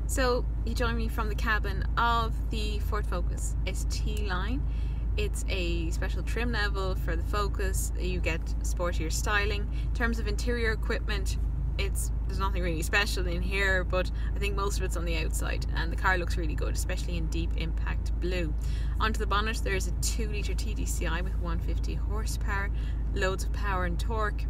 So you join me from the cabin of the Ford Focus ST line. It's a special trim level for the Focus. You get sportier styling. In terms of interior equipment, there's nothing really special in here, but I think most of it's on the outside, and the car looks really good, especially in deep impact blue. Onto the bonnet there's a 2-litre TDCi with 150 horsepower, loads of power and torque,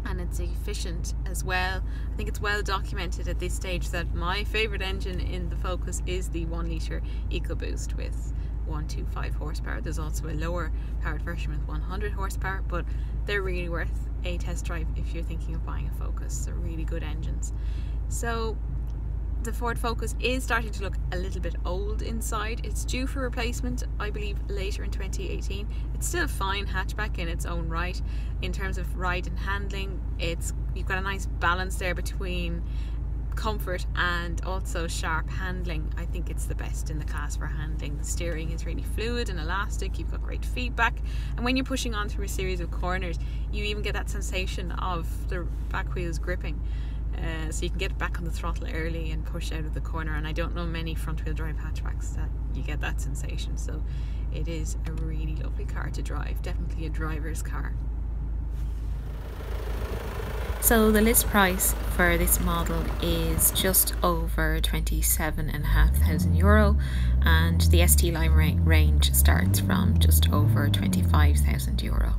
and it's efficient as well. I think it's well documented at this stage that my favourite engine in the Focus is the 1-litre EcoBoost with 125 horsepower. There's also a lower powered version with 100 horsepower, but they're really worth a test drive if you're thinking of buying a Focus. They're really good engines. So the Ford Focus is starting to look a little bit old inside. It's due for replacement, I believe, later in 2018. It's still a fine hatchback in its own right. In terms of ride and handling, you've got a nice balance there between comfort and also sharp handling. I think it's the best in the class for handling. The steering is really fluid and elastic. You've got great feedback, and when you're pushing on through a series of corners, you even get that sensation of the back wheels gripping. So you can get back on the throttle early and push out of the corner, and I don't know many front wheel drive hatchbacks that you get that sensation. So it is a really lovely car to drive, definitely a driver's car. So the list price for this model is just over €27,500, and the ST line range starts from just over €25,000.